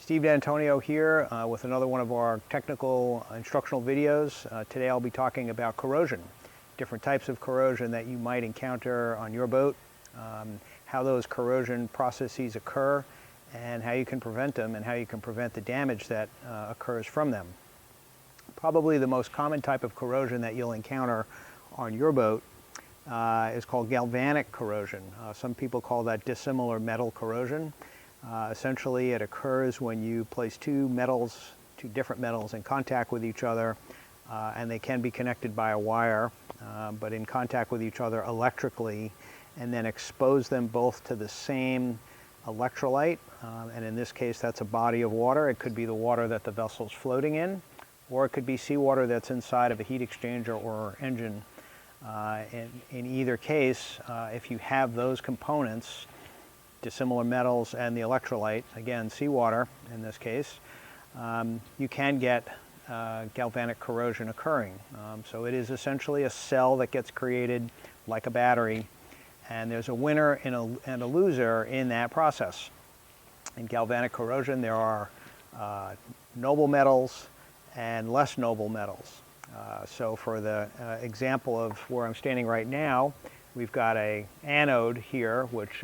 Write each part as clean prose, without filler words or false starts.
Steve D'Antonio here with another one of our technical instructional videos. Today I'll be talking about corrosion, different types of corrosion that you might encounter on your boat, how those corrosion processes occur, and how you can prevent them and how you can prevent the damage that occurs from them. Probably the most common type of corrosion that you'll encounter on your boat is called galvanic corrosion. Some people call that dissimilar metal corrosion. Essentially, it occurs when you place two different metals in contact with each other, and they can be connected by a wire, but in contact with each other electrically, and then expose them both to the same electrolyte, and in this case that's a body of water. It could be the water that the vessel's floating in, or it could be seawater that's inside of a heat exchanger or engine. In either case, if you have those components, dissimilar metals and the electrolyte, again seawater in this case, you can get galvanic corrosion occurring. So it is essentially a cell that gets created like a battery, and there's a winner and a loser in that process. In galvanic corrosion there are noble metals and less noble metals. So for the example of where I'm standing right now, we've got an anode here which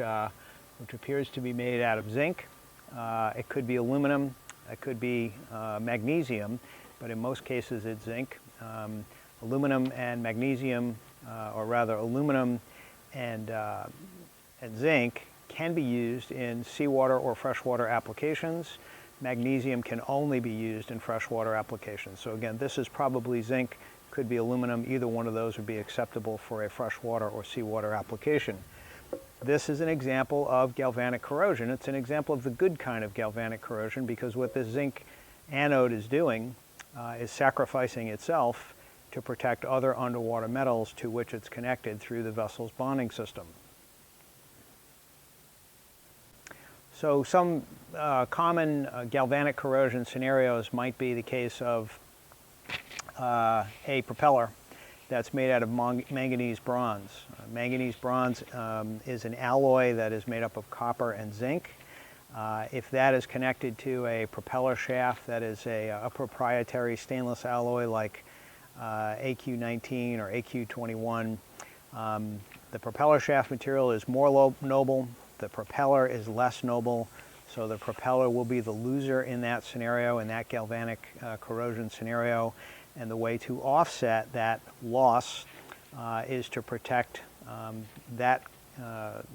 appears to be made out of zinc. It could be aluminum, it could be magnesium, but in most cases it's zinc. Aluminum and magnesium, or rather aluminum and zinc, can be used in seawater or freshwater applications. Magnesium can only be used in freshwater applications. So again, this is probably zinc, could be aluminum. Either one of those would be acceptable for a freshwater or seawater application. This is an example of galvanic corrosion. It's an example of the good kind of galvanic corrosion, because what this zinc anode is doing is sacrificing itself to protect other underwater metals to which it's connected through the vessel's bonding system. So some common galvanic corrosion scenarios might be the case of a propeller that's made out of manganese bronze. Manganese bronze is an alloy that is made up of copper and zinc. If that is connected to a propeller shaft that is a proprietary stainless alloy like AQ19 or AQ21, the propeller shaft material is more noble, the propeller is less noble, so the propeller will be the loser in that scenario, in that galvanic corrosion scenario. And the way to offset that loss is to protect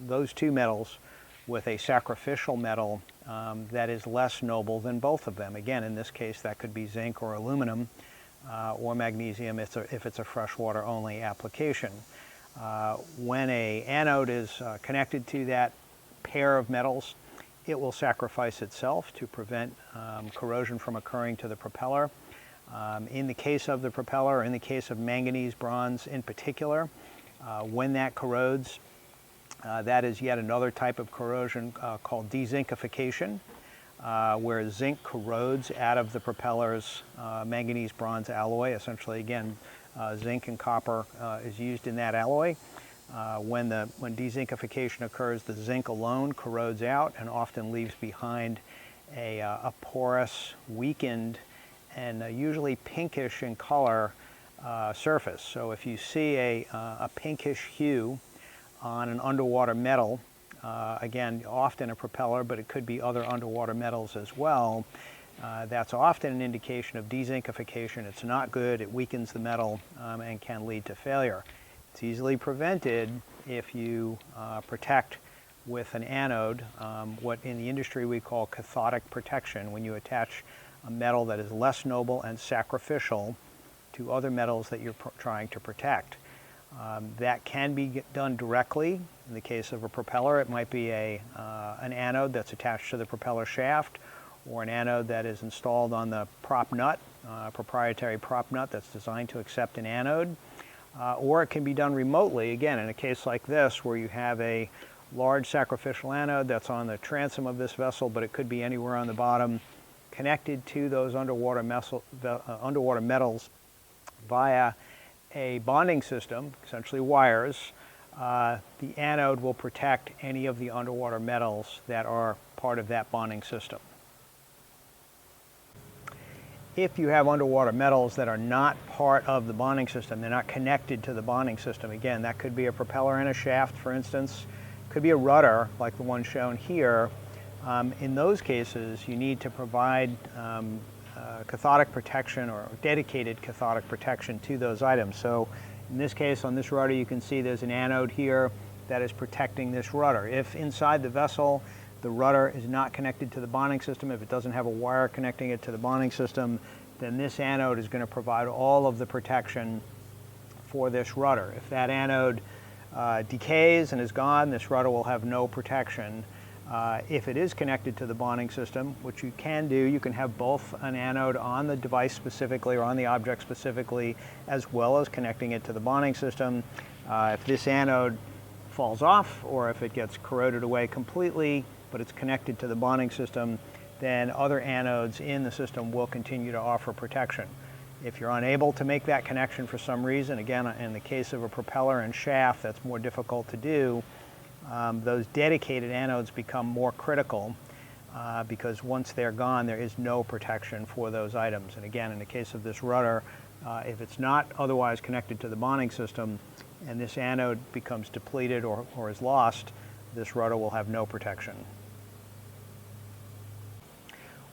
those two metals with a sacrificial metal that is less noble than both of them. Again, in this case, that could be zinc or aluminum or magnesium if it's a freshwater only application. When an anode is connected to that pair of metals, it will sacrifice itself to prevent corrosion from occurring to the propeller. In the case of the propeller, in the case of manganese bronze in particular, when that corrodes, that is yet another type of corrosion called dezincification, where zinc corrodes out of the propeller's manganese bronze alloy. Essentially, again, zinc and copper is used in that alloy. When dezincification occurs, the zinc alone corrodes out and often leaves behind a porous, weakened, and usually pinkish in color surface. So if you see a pinkish hue on an underwater metal, again, often a propeller, but it could be other underwater metals as well, that's often an indication of dezincification. It's not good, it weakens the metal and can lead to failure. It's easily prevented if you protect with an anode, what in the industry we call cathodic protection, when you attach a metal that is less noble and sacrificial to other metals that you're trying to protect. That can be done directly. In the case of a propeller, it might be an anode that's attached to the propeller shaft, or an anode that is installed on the prop nut, proprietary prop nut that's designed to accept an anode. Or it can be done remotely, again, in a case like this where you have a large sacrificial anode that's on the transom of this vessel, but it could be anywhere on the bottom, connected to those underwater metals via a bonding system, essentially wires. The anode will protect any of the underwater metals that are part of that bonding system. if you have underwater metals that are not part of the bonding system, they're not connected to the bonding system. Again, that could be a propeller and a shaft, for instance. Could be a rudder, like the one shown here. In those cases, you need to provide cathodic protection or dedicated cathodic protection to those items. So in this case, on this rudder, you can see there's an anode here that is protecting this rudder. If inside the vessel, the rudder is not connected to the bonding system, if it doesn't have a wire connecting it to the bonding system, then this anode is going to provide all of the protection for this rudder. If that anode decays and is gone, this rudder will have no protection. If it is connected to the bonding system, which you can do, you can have both an anode on the device specifically or on the object specifically, as well as connecting it to the bonding system. If this anode falls off, or if it gets corroded away completely, but it's connected to the bonding system, then other anodes in the system will continue to offer protection. If you're unable to make that connection for some reason, again, in the case of a propeller and shaft, that's more difficult to do. Those dedicated anodes become more critical because once they're gone, there is no protection for those items. And again, in the case of this rudder, if it's not otherwise connected to the bonding system and this anode becomes depleted or is lost, this rudder will have no protection.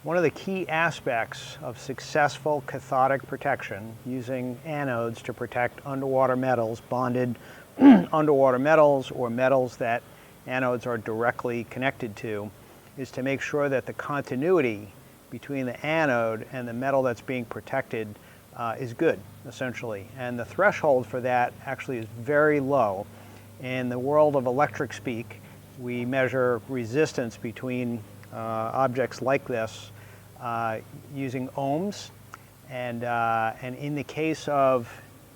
One of the key aspects of successful cathodic protection using anodes to protect underwater metals, bonded underwater metals or metals that anodes are directly connected to, is to make sure that the continuity between the anode and the metal that's being protected is good, essentially. And the threshold for that actually is very low. In the world of electric speak, we measure resistance between objects like this using ohms. And in the case of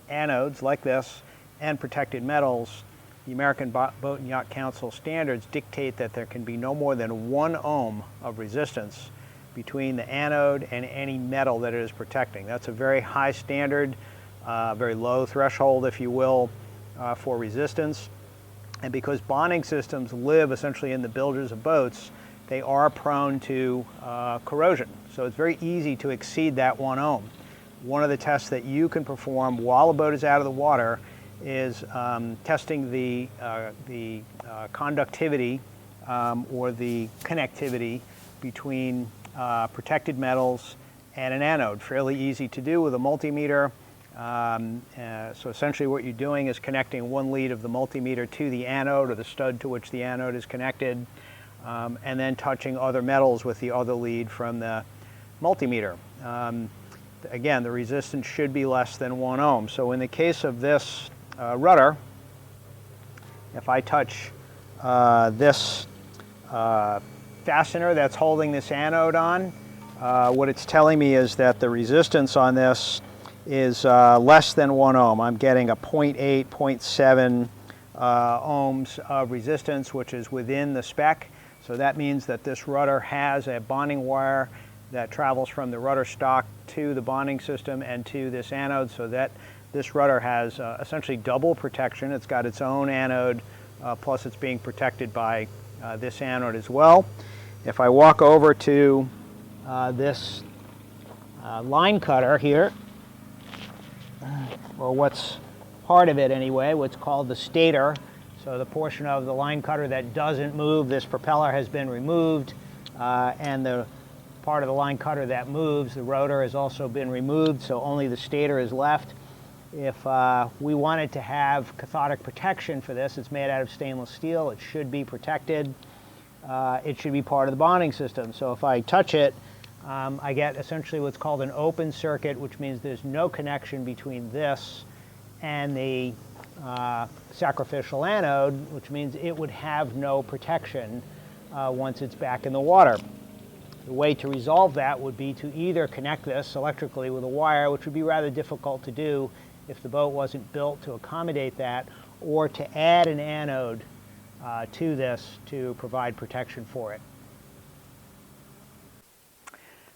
anodes like this and protected metals, the American Boat and Yacht Council standards dictate that there can be no more than 1 ohm of resistance between the anode and any metal that it is protecting. That's a very high standard, very low threshold, if you will, for resistance. And because bonding systems live essentially in the bilges of boats, they are prone to corrosion. So it's very easy to exceed that 1 ohm. One of the tests that you can perform while a boat is out of the water is testing the conductivity or the connectivity between protected metals and an anode. Fairly easy to do with a multimeter. So essentially what you're doing is connecting one lead of the multimeter to the anode or the stud to which the anode is connected, and then touching other metals with the other lead from the multimeter. Again, the resistance should be less than 1 ohm. So in the case of this rudder, if I touch this fastener that's holding this anode on, what it's telling me is that the resistance on this is less than 1 ohm. I'm getting a 0.8, 0.7 ohms of resistance, which is within the spec. So that means that this rudder has a bonding wire that travels from the rudder stock to the bonding system and to this anode, so that this rudder has essentially double protection. It's got its own anode, plus it's being protected by this anode as well. If I walk over to this line cutter here, or what's part of it anyway, what's called the stator, so the portion of the line cutter that doesn't move, this propeller has been removed, and the part of the line cutter that moves, the rotor, has also been removed, so only the stator is left. If we wanted to have cathodic protection for this, it's made out of stainless steel, it should be protected, it should be part of the bonding system. So if I touch it, I get essentially what's called an open circuit, which means there's no connection between this and the sacrificial anode, which means it would have no protection once it's back in the water. The way to resolve that would be to either connect this electrically with a wire, which would be rather difficult to do if the boat wasn't built to accommodate that, or to add an anode to this to provide protection for it.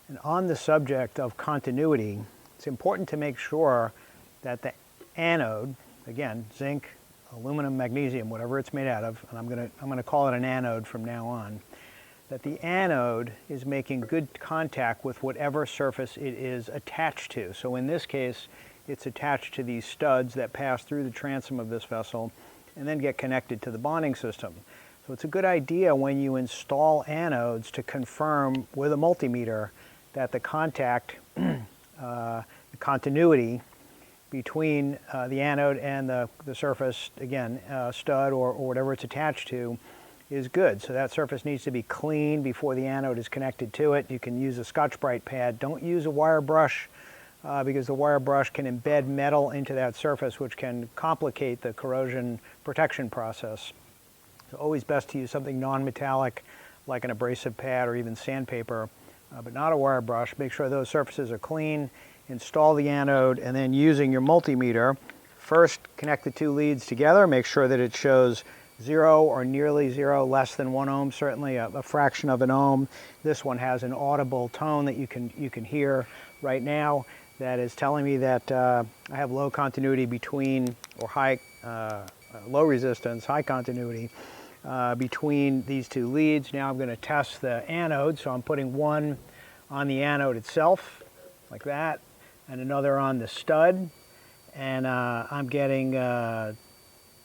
And on the subject of continuity, it's important to make sure that the anode, again, zinc, aluminum, magnesium, whatever it's made out of, and I'm going to call it an anode from now on, that the anode is making good contact with whatever surface it is attached to. So in this case, it's attached to these studs that pass through the transom of this vessel and then get connected to the bonding system. So it's a good idea when you install anodes to confirm with a multimeter that the contact, the continuity between the anode and the surface, again, stud or whatever it's attached to, is good. So that surface needs to be clean before the anode is connected to it. You can use a Scotch-Brite pad. Don't use a wire brush because the wire brush can embed metal into that surface, which can complicate the corrosion protection process. So always best to use something non-metallic like an abrasive pad or even sandpaper, but not a wire brush. Make sure those surfaces are clean. Install the anode, and then using your multimeter, first connect the two leads together. Make sure that it shows 0 or nearly 0, less than 1 ohm, certainly a fraction of an ohm. This one has an audible tone that you can hear right now that is telling me that I have low continuity between, or low resistance, high continuity between these two leads. Now I'm going to test the anode, so I'm putting one on the anode itself, like that, and another on the stud, and I'm getting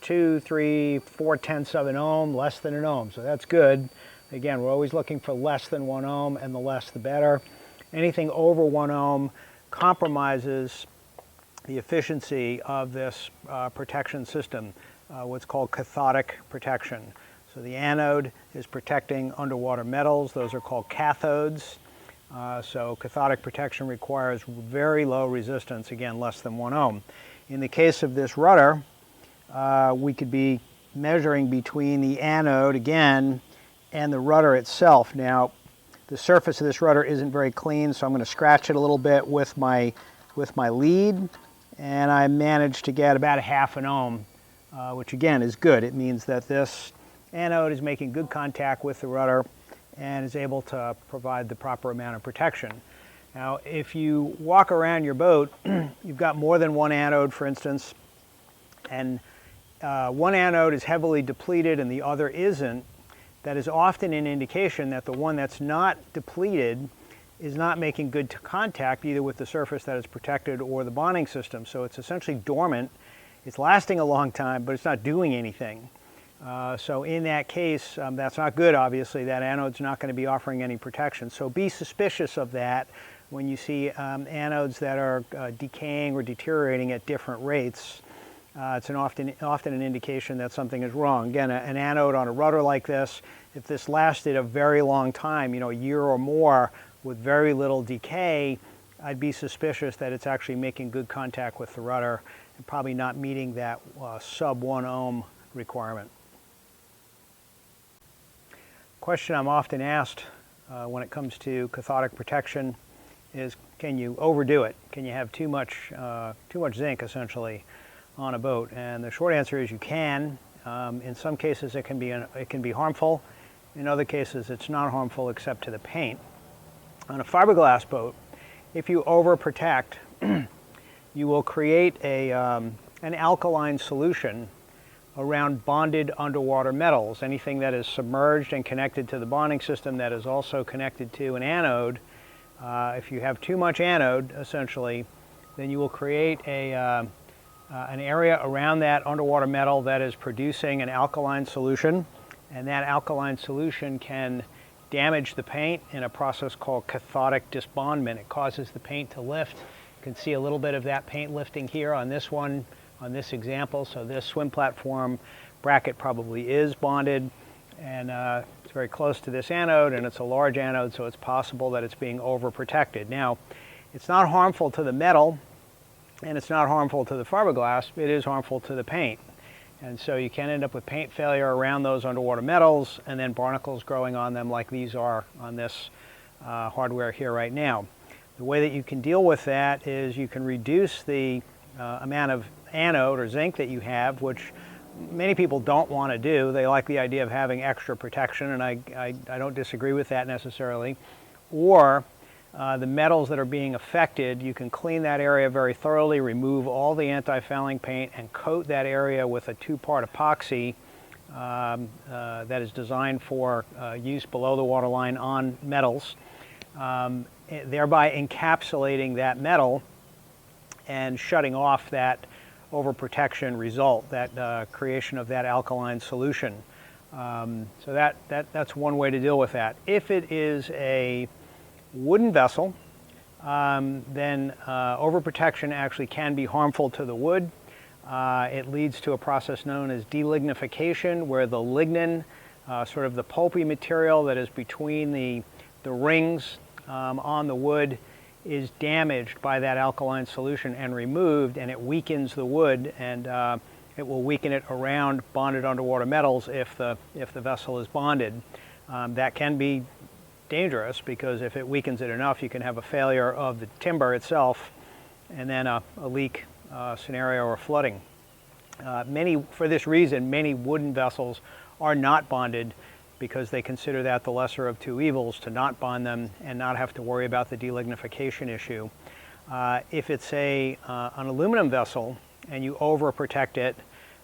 2, 3, 4/10 of an ohm, less than an ohm, so that's good. Again, we're always looking for less than 1 ohm, and the less the better. Anything over 1 ohm compromises the efficiency of this protection system, what's called cathodic protection. So the anode is protecting underwater metals. Those are called cathodes. So cathodic protection requires very low resistance, again, less than 1 ohm. In the case of this rudder, we could be measuring between the anode, again, and the rudder itself. Now, the surface of this rudder isn't very clean, so I'm going to scratch it a little bit with my lead, and I managed to get about 1/2 ohm, which again is good. It means that this anode is making good contact with the rudder and is able to provide the proper amount of protection. Now, if you walk around your boat, you've got more than one anode, for instance, and one anode is heavily depleted and the other isn't, that is often an indication that the one that's not depleted is not making good contact either with the surface that is protected or the bonding system. So it's essentially dormant. It's lasting a long time, but it's not doing anything. So in that case, that's not good, obviously. That anode's not going to be offering any protection. So be suspicious of that when you see anodes that are decaying or deteriorating at different rates. It's often an indication that something is wrong. Again, an anode on a rudder like this, if this lasted a very long time, a year or more with very little decay, I'd be suspicious that it's actually making good contact with the rudder and probably not meeting that sub 1 ohm requirement. Question I'm often asked when it comes to cathodic protection is, can you overdo it? Can you have too much zinc, essentially, on a boat? And the short answer is you can. In some cases it can be harmful. In other cases it's not harmful except to the paint. On a fiberglass boat, if you overprotect, you will create an alkaline solution around bonded underwater metals. Anything that is submerged and connected to the bonding system that is also connected to an anode. If you have too much anode, essentially, then you will create an area around that underwater metal that is producing an alkaline solution, and that alkaline solution can damage the paint in a process called cathodic disbondment. It causes the paint to lift. You can see a little bit of that paint lifting here on this one, on this example. So this swim platform bracket probably is bonded, and it's very close to this anode, and it's a large anode, so it's possible that it's being overprotected. Now, it's not harmful to the metal, and it's not harmful to the fiberglass. It is harmful to the paint. And so you can end up with paint failure around those underwater metals and then barnacles growing on them like these are on this hardware here right now. The way that you can deal with that is you can reduce the amount of anode or zinc that you have, which many people don't want to do. They like the idea of having extra protection, and I don't disagree with that necessarily. Or the metals that are being affected, you can clean that area very thoroughly, remove all the anti-fouling paint, and coat that area with a 2-part epoxy that is designed for use below the waterline on metals, thereby encapsulating that metal and shutting off that overprotection result, that creation of that alkaline solution. So that's one way to deal with that. If it is a wooden vessel, then overprotection actually can be harmful to the wood. It leads to a process known as delignification, where the lignin, sort of the pulpy material that is between the rings on the wood, is damaged by that alkaline solution and removed, and it weakens the wood, and it will weaken it around bonded underwater metals if the vessel is bonded. That can be dangerous, because if it weakens it enough, you can have a failure of the timber itself, and then a leak scenario or flooding. For this reason, many wooden vessels are not bonded, because they consider that the lesser of two evils, to not bond them and not have to worry about the delignification issue. If it's an aluminum vessel and you overprotect it,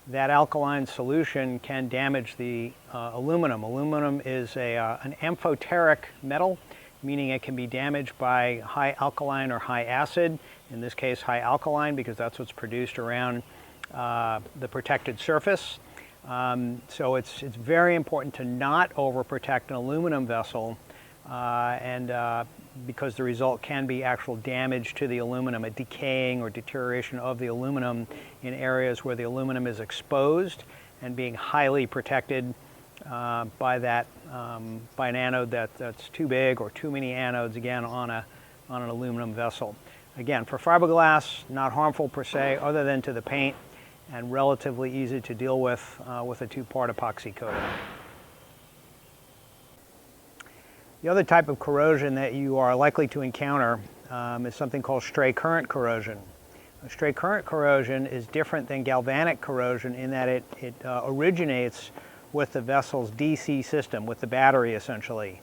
that alkaline solution can damage the aluminum. Aluminum is an amphoteric metal, meaning it can be damaged by high alkaline or high acid. In this case, high alkaline, because that's what's produced around the protected surface. So it's very important to not overprotect an aluminum vessel, because the result can be actual damage to the aluminum, a decaying or deterioration of the aluminum in areas where the aluminum is exposed and being highly protected by an anode that's too big, or too many anodes, again, on an aluminum vessel. Again, for fiberglass, not harmful per se, other than to the paint, and relatively easy to deal with a two-part epoxy coating. The other type of corrosion that you are likely to encounter is something called stray current corrosion. Stray current corrosion is different than galvanic corrosion in that it originates with the vessel's DC system, with the battery essentially.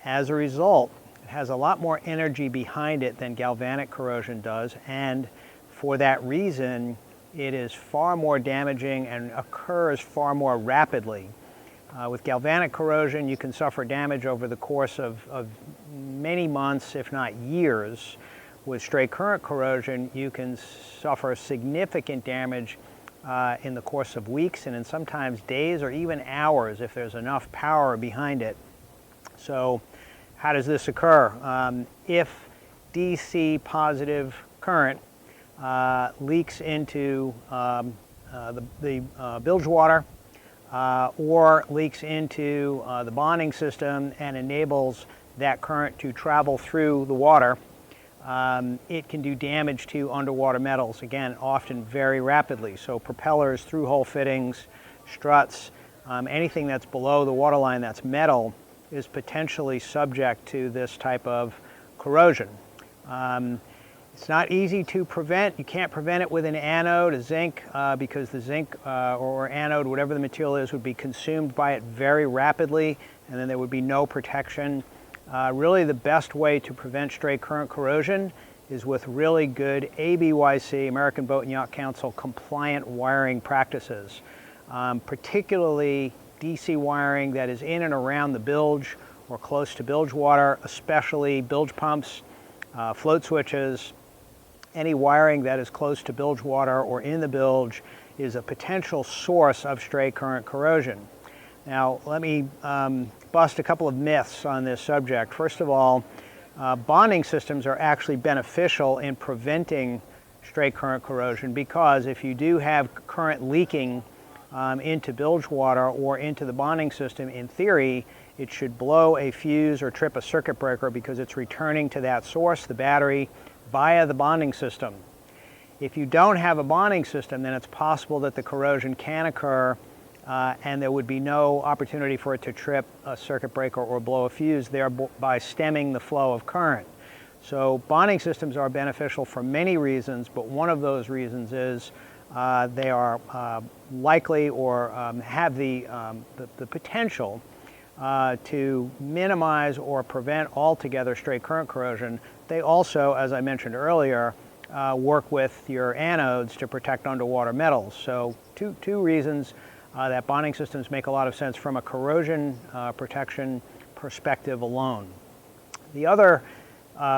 As a result, it has a lot more energy behind it than galvanic corrosion does, and for that reason, it is far more damaging and occurs far more rapidly. With galvanic corrosion, you can suffer damage over the course of many months, if not years. With stray current corrosion, you can suffer significant damage in the course of weeks, and in sometimes days or even hours if there's enough power behind it. So how does this occur? If DC positive current leaks into the bilge water, or leaks into the bonding system and enables that current to travel through the water, it can do damage to underwater metals, again, often very rapidly. So propellers, through-hole fittings, struts, anything that's below the waterline that's metal is potentially subject to this type of corrosion. It's not easy to prevent. You can't prevent it with an anode, a zinc, because the zinc or anode, whatever the material is, would be consumed by it very rapidly, and then there would be no protection. Really the best way to prevent stray current corrosion is with really good ABYC, American Boat and Yacht Council, compliant wiring practices, particularly DC wiring that is in and around the bilge or close to bilge water, especially bilge pumps, float switches. Any wiring that is close to bilge water or in the bilge is a potential source of stray current corrosion. Now, let me bust a couple of myths on this subject. First of all, bonding systems are actually beneficial in preventing stray current corrosion, because if you do have current leaking into bilge water or into the bonding system, in theory, it should blow a fuse or trip a circuit breaker, because it's returning to that source, the battery, via the bonding system. If you don't have a bonding system, then it's possible that the corrosion can occur and there would be no opportunity for it to trip a circuit breaker or blow a fuse, thereby stemming the flow of current. So bonding systems are beneficial for many reasons, but one of those reasons is they are likely or have the potential to minimize or prevent altogether stray current corrosion. They also, as I mentioned earlier, work with your anodes to protect underwater metals. So two reasons that bonding systems make a lot of sense from a corrosion protection perspective alone. The other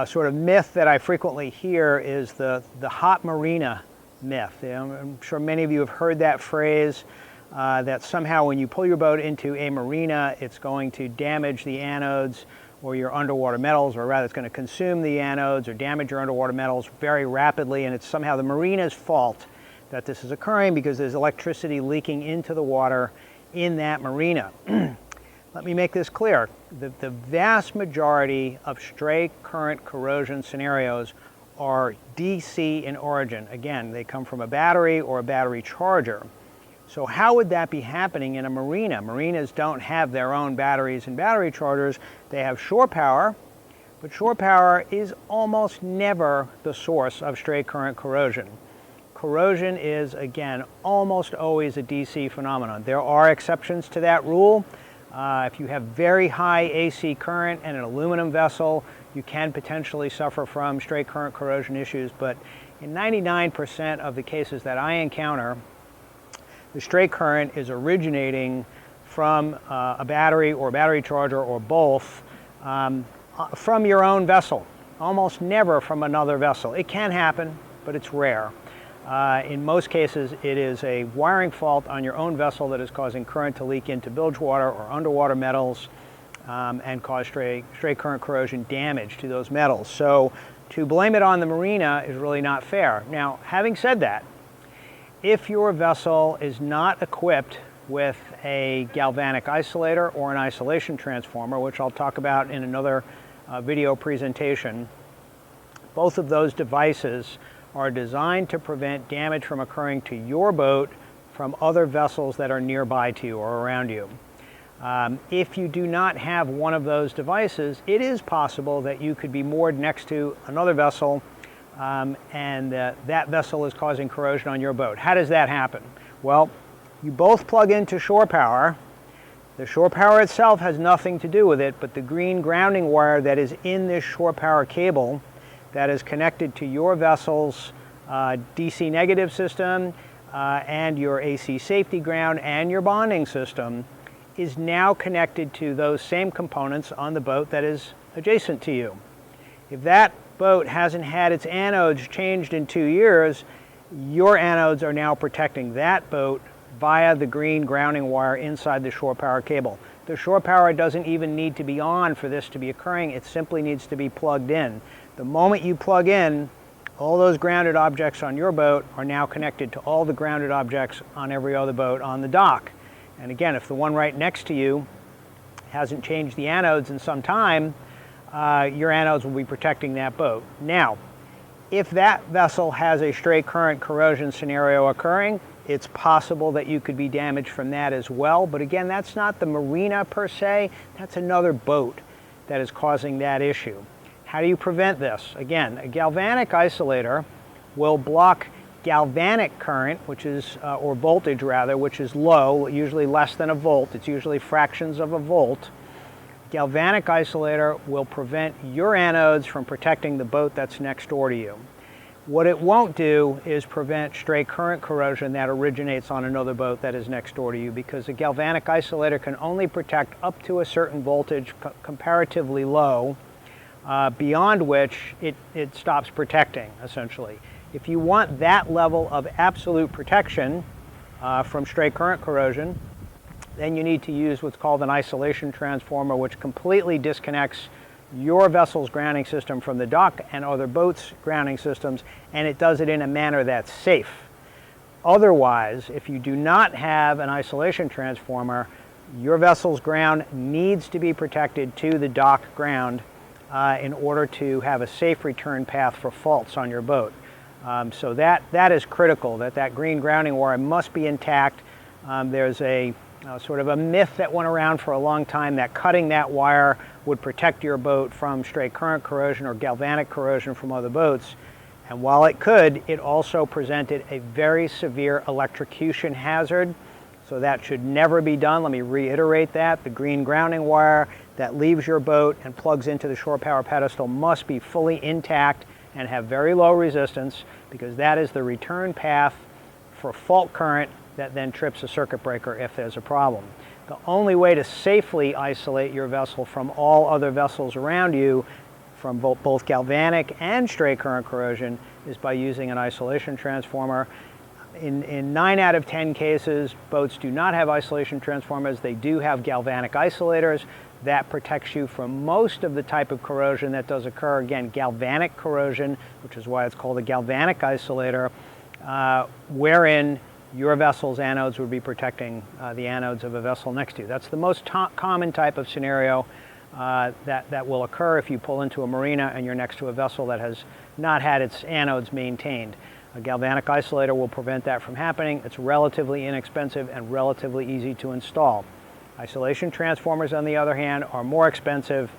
sort of myth that I frequently hear is the hot marina myth. I'm sure many of you have heard that phrase, that somehow when you pull your boat into a marina, it's going to damage the anodes or your underwater metals, or rather it's going to consume the anodes or damage your underwater metals very rapidly, and it's somehow the marina's fault that this is occurring because there's electricity leaking into the water in that marina. Let me make this clear. The vast majority of stray current corrosion scenarios are DC in origin. Again, they come from a battery or a battery charger. So how would that be happening in a marina? Marinas don't have their own batteries and battery chargers. They have shore power, but shore power is almost never the source of stray current corrosion. Corrosion is, again, almost always a DC phenomenon. There are exceptions to that rule. If you have very high AC current and an aluminum vessel, you can potentially suffer from stray current corrosion issues, but in 99% of the cases that I encounter, the stray current is originating from a battery or battery charger or both, from your own vessel, almost never from another vessel. It can happen, but it's rare. In most cases, it is a wiring fault on your own vessel that is causing current to leak into bilge water or underwater metals and cause stray current corrosion damage to those metals. So to blame it on the marina is really not fair. Now, having said that, if your vessel is not equipped with a galvanic isolator or an isolation transformer, which I'll talk about in another video presentation, both of those devices are designed to prevent damage from occurring to your boat from other vessels that are nearby to you or around you. If you do not have one of those devices, it is possible that you could be moored next to another vessel and that vessel is causing corrosion on your boat. How does that happen? Well, you both plug into shore power. The shore power itself has nothing to do with it, but the green grounding wire that is in this shore power cable that is connected to your vessel's DC negative system and your AC safety ground and your bonding system is now connected to those same components on the boat that is adjacent to you. If that boat hasn't had its anodes changed in 2 years, your anodes are now protecting that boat via the green grounding wire inside the shore power cable. The shore power doesn't even need to be on for this to be occurring. It simply needs to be plugged in. The moment you plug in, all those grounded objects on your boat are now connected to all the grounded objects on every other boat on the dock. And again, if the one right next to you hasn't changed the anodes in some time, your anodes will be protecting that boat. Now, if that vessel has a stray current corrosion scenario occurring, it's possible that you could be damaged from that as well. But again, that's not the marina per se, that's another boat that is causing that issue. How do you prevent this? Again, a galvanic isolator will block galvanic current, which is, or voltage rather, which is low, usually less than a volt. It's usually fractions of a volt. Galvanic isolator will prevent your anodes from protecting the boat that's next door to you. What it won't do is prevent stray current corrosion that originates on another boat that is next door to you, because a galvanic isolator can only protect up to a certain voltage, comparatively low, beyond which it stops protecting, essentially. If you want that level of absolute protection from stray current corrosion, then you need to use what's called an isolation transformer, which completely disconnects your vessel's grounding system from the dock and other boats' grounding systems, and it does it in a manner that's safe. Otherwise, if you do not have an isolation transformer, your vessel's ground needs to be protected to the dock ground in order to have a safe return path for faults on your boat. So that is critical, that green grounding wire must be intact. There's a sort of a myth that went around for a long time that cutting that wire would protect your boat from stray current corrosion or galvanic corrosion from other boats. And while it could, it also presented a very severe electrocution hazard. So that should never be done. Let me reiterate that. The green grounding wire that leaves your boat and plugs into the shore power pedestal must be fully intact and have very low resistance, because that is the return path for fault current that then trips a circuit breaker if there's a problem. The only way to safely isolate your vessel from all other vessels around you from both galvanic and straight current corrosion is by using an isolation transformer. In 9 out of 10 cases, boats do not have isolation transformers. They do have galvanic isolators. That protects you from most of the type of corrosion that does occur. Again, galvanic corrosion, which is why it's called a galvanic isolator, wherein your vessel's anodes would be protecting the anodes of a vessel next to you. That's the most common type of scenario that will occur if you pull into a marina and you're next to a vessel that has not had its anodes maintained. A galvanic isolator will prevent that from happening. It's relatively inexpensive and relatively easy to install. Isolation transformers, on the other hand, are more expensive,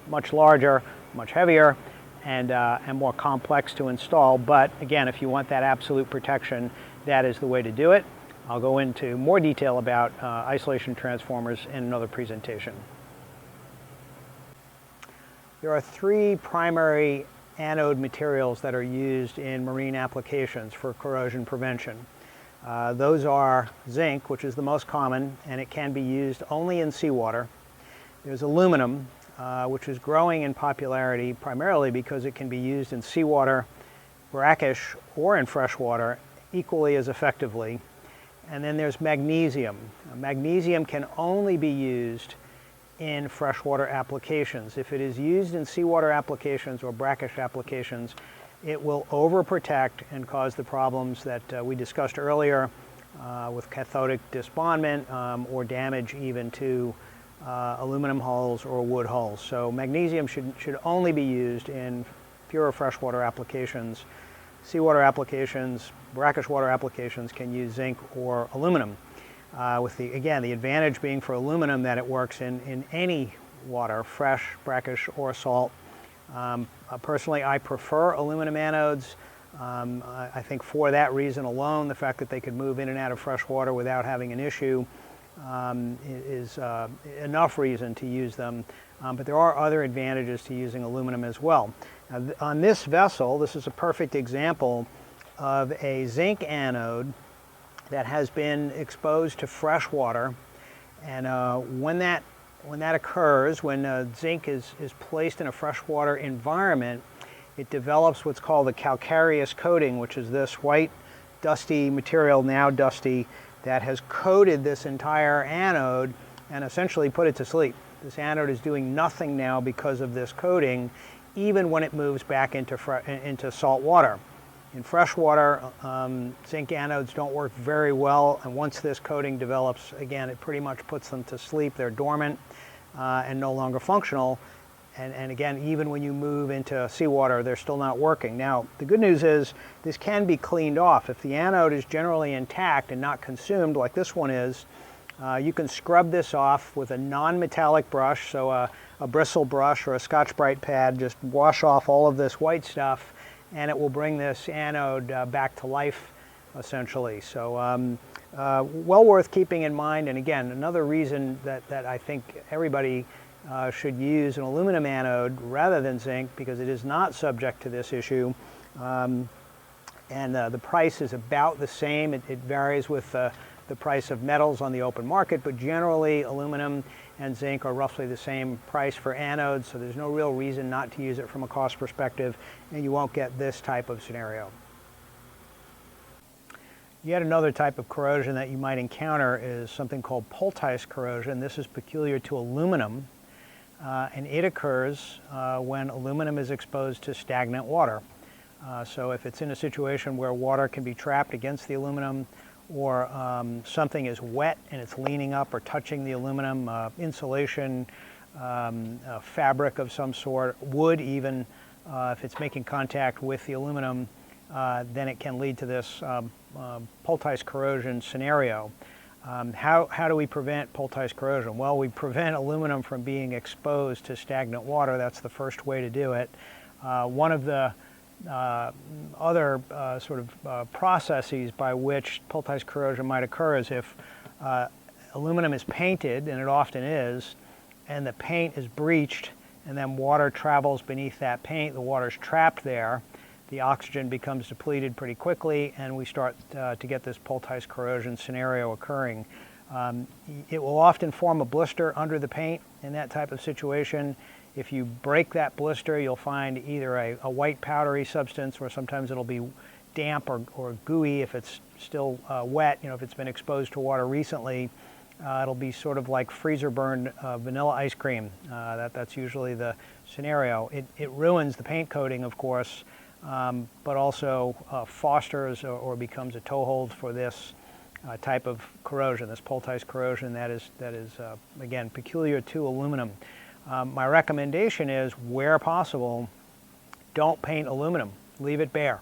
much larger, much heavier, and more complex to install. But again, if you want that absolute protection, that is the way to do it. I'll go into more detail about isolation transformers in another presentation. There are 3 primary anode materials that are used in marine applications for corrosion prevention. Those are zinc, which is the most common, and it can be used only in seawater. There's aluminum, which is growing in popularity primarily because it can be used in seawater, brackish, or in freshwater equally as effectively. And then there's magnesium. Magnesium can only be used in freshwater applications. If it is used in seawater applications or brackish applications, it will overprotect and cause the problems that we discussed earlier with cathodic disbondment or damage even to aluminum hulls or wood hulls. So magnesium should only be used in pure freshwater applications. Seawater applications, brackish water applications can use zinc or aluminum. With the advantage being for aluminum that it works in any water, fresh, brackish, or salt. Personally, I prefer aluminum anodes. I think for that reason alone, the fact that they could move in and out of fresh water without having an issue is enough reason to use them. But there are other advantages to using aluminum as well. Now, on this vessel, this is a perfect example of a zinc anode that has been exposed to fresh water, and when that occurs, when zinc is placed in a freshwater environment, it develops what's called the calcareous coating, which is this white dusty material, now dusty, that has coated this entire anode and essentially put it to sleep. This anode is doing nothing now because of this coating, even when it moves back into salt water. In freshwater, zinc anodes don't work very well, and once this coating develops, again, it pretty much puts them to sleep. They're dormant and no longer functional. And again, even when you move into seawater, they're still not working. Now, the good news is this can be cleaned off. If the anode is generally intact and not consumed like this one is, you can scrub this off with a non-metallic brush, so a bristle brush or a Scotch-Brite pad. Just wash off all of this white stuff, and it will bring this anode back to life, essentially. So well worth keeping in mind. And again, another reason that I think everybody should use an aluminum anode rather than zinc, because it is not subject to this issue. And the price is about the same. It varies with the price of metals on the open market, but generally aluminum and zinc are roughly the same price for anodes, so there's no real reason not to use it from a cost perspective, and you won't get this type of scenario. Yet another type of corrosion that you might encounter is something called poultice corrosion. This is peculiar to aluminum, and it occurs when aluminum is exposed to stagnant water. So if it's in a situation where water can be trapped against the aluminum, or something is wet and it's leaning up or touching the aluminum, insulation, fabric of some sort, wood even, if it's making contact with the aluminum, then it can lead to this poultice corrosion scenario. How do we prevent poultice corrosion? Well, we prevent aluminum from being exposed to stagnant water. That's the first way to do it. One of the other processes by which poultice corrosion might occur is if aluminum is painted, and it often is, and the paint is breached, and then water travels beneath that paint, the water's trapped there, the oxygen becomes depleted pretty quickly, and we start to get this poultice corrosion scenario occurring. It will often form a blister under the paint in that type of situation. If you break that blister, you'll find either a white powdery substance, or sometimes it'll be damp or gooey if it's still wet. You know, if it's been exposed to water recently, it'll be sort of like freezer burned vanilla ice cream. That's usually the scenario. It ruins the paint coating, of course, but also fosters or becomes a toehold for this type of corrosion, this poultice corrosion that is again peculiar to aluminum. My recommendation is, where possible, don't paint aluminum. Leave it bare.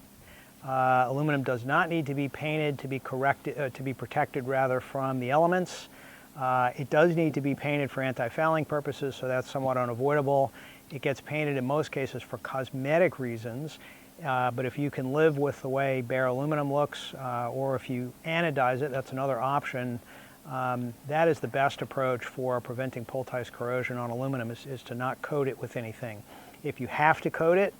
Aluminum does not need to be painted to be protected rather from the elements. It does need to be painted for anti-fouling purposes, so that's somewhat unavoidable. It gets painted in most cases for cosmetic reasons, but if you can live with the way bare aluminum looks, or if you anodize it, that's another option. That is the best approach for preventing poultice corrosion on aluminum, is to not coat it with anything. If you have to coat it,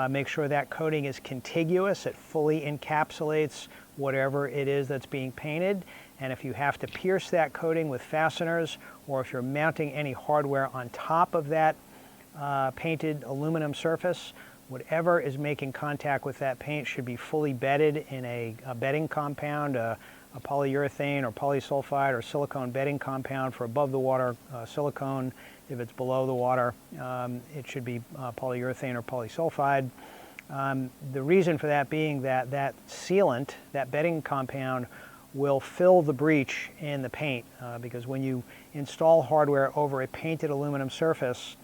make sure that coating is contiguous. It fully encapsulates whatever it is that's being painted. And if you have to pierce that coating with fasteners, or if you're mounting any hardware on top of that painted aluminum surface, whatever is making contact with that paint should be fully bedded in a bedding compound, a polyurethane or polysulfide or silicone bedding compound for above the water silicone. If it's below the water, it should be polyurethane or polysulfide. The reason for that being that that sealant, that bedding compound, will fill the breach in the paint, because when you install hardware over a painted aluminum surface,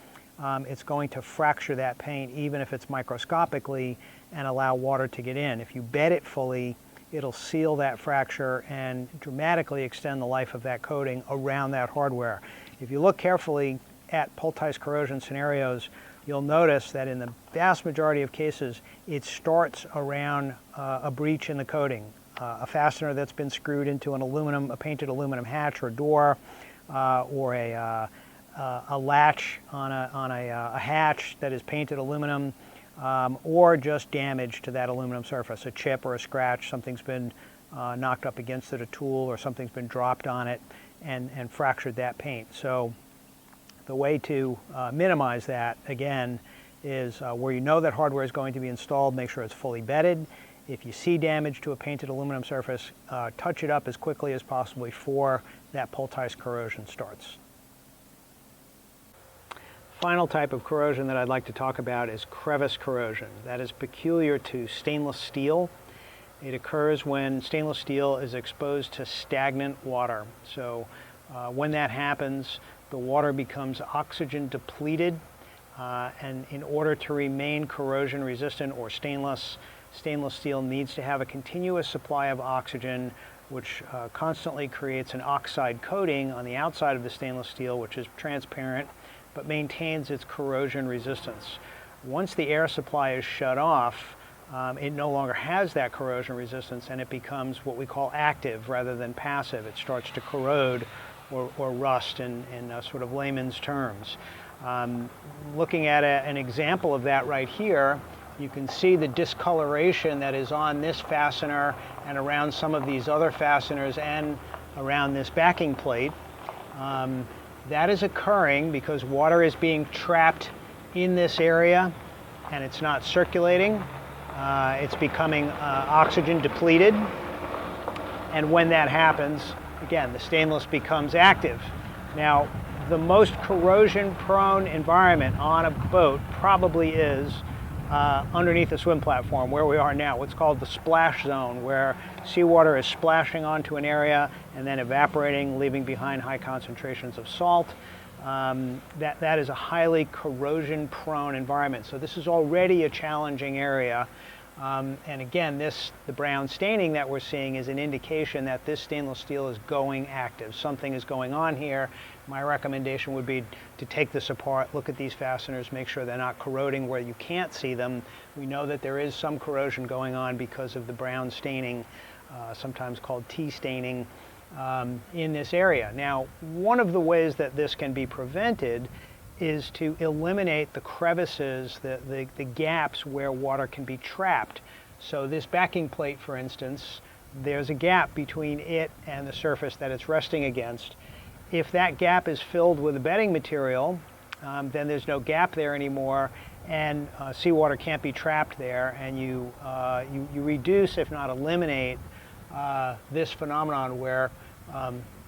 it's going to fracture that paint even if it's microscopically and allow water to get in. If you bed it fully, it'll seal that fracture and dramatically extend the life of that coating around that hardware. If you look carefully at poultice corrosion scenarios, you'll notice that in the vast majority of cases, it starts around a breach in the coating. A fastener that's been screwed into a painted aluminum hatch or door, or a latch on a hatch that is painted aluminum, or just damage to that aluminum surface, a chip or a scratch, something's been knocked up against it, a tool, or something's been dropped on it and fractured that paint. So the way to minimize that, again, is where you know that hardware is going to be installed, make sure it's fully bedded. If you see damage to a painted aluminum surface, touch it up as quickly as possible before that poultice corrosion starts. Final type of corrosion that I'd like to talk about is crevice corrosion. That is peculiar to stainless steel. It occurs when stainless steel is exposed to stagnant water. So when that happens, the water becomes oxygen depleted, and in order to remain corrosion resistant or stainless steel needs to have a continuous supply of oxygen, which constantly creates an oxide coating on the outside of the stainless steel, which is transparent but maintains its corrosion resistance. Once the air supply is shut off, it no longer has that corrosion resistance, and it becomes what we call active rather than passive. It starts to corrode or rust in sort of layman's terms. Looking at an example of that right here, you can see the discoloration that is on this fastener and around some of these other fasteners and around this backing plate. That is occurring because water is being trapped in this area and it's not circulating. It's becoming oxygen depleted. And when that happens, again, the stainless becomes active. Now, the most corrosion-prone environment on a boat probably is underneath the swim platform, where we are now, what's called the splash zone, where seawater is splashing onto an area and then evaporating, leaving behind high concentrations of salt. That is a highly corrosion-prone environment. So this is already a challenging area. And again, the brown staining that we're seeing is an indication that this stainless steel is going active. Something is going on here. My recommendation would be to take this apart, look at these fasteners, make sure they're not corroding where you can't see them. We know that there is some corrosion going on because of the brown staining, sometimes called tea staining, in this area. Now, one of the ways that this can be prevented is to eliminate the crevices, the gaps where water can be trapped. So this backing plate, for instance, there's a gap between it and the surface that it's resting against. If that gap is filled with a bedding material, then there's no gap there anymore, and seawater can't be trapped there, and you reduce, if not eliminate, this phenomenon where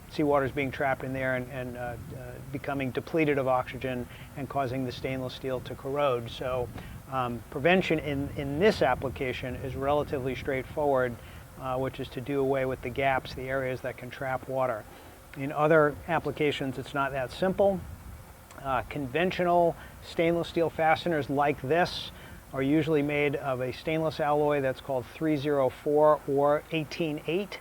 seawater is being trapped in there and becoming depleted of oxygen and causing the stainless steel to corrode. So prevention in this application is relatively straightforward, which is to do away with the gaps, the areas that can trap water. In other applications, it's not that simple. Conventional stainless steel fasteners like this are usually made of a stainless alloy that's called 304 or 188.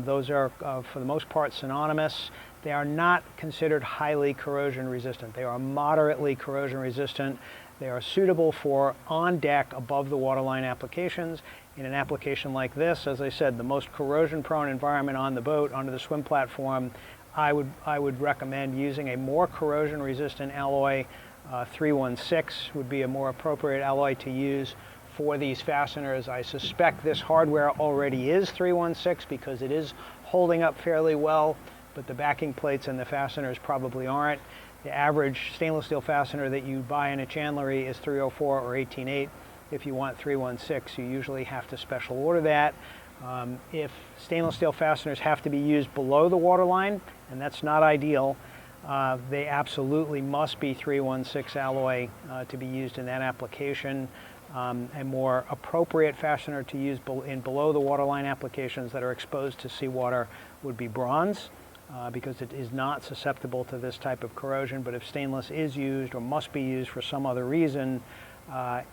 Those are, for the most part, synonymous. They are not considered highly corrosion resistant. They are moderately corrosion resistant. They are suitable for on-deck, above the waterline applications. In an application like this, as I said, the most corrosion-prone environment on the boat, onto the swim platform, I would recommend using a more corrosion-resistant alloy. 316 would be a more appropriate alloy to use for these fasteners. I suspect this hardware already is 316 because it is holding up fairly well, but the backing plates and the fasteners probably aren't. The average stainless steel fastener that you buy in a chandlery is 304 or 188. If you want 316, you usually have to special order that. If stainless steel fasteners have to be used below the waterline, and that's not ideal, they absolutely must be 316 alloy to be used in that application. A more appropriate fastener to use in below the waterline applications that are exposed to seawater would be bronze, because it is not susceptible to this type of corrosion. But if stainless is used or must be used for some other reason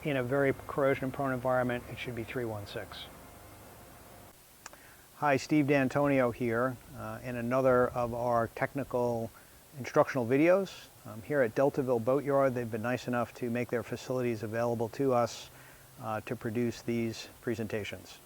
in a very corrosion-prone environment, it should be 316. Hi, Steve D'Antonio here in another of our technical instructional videos. Here at Deltaville Boatyard, they've been nice enough to make their facilities available to us to produce these presentations.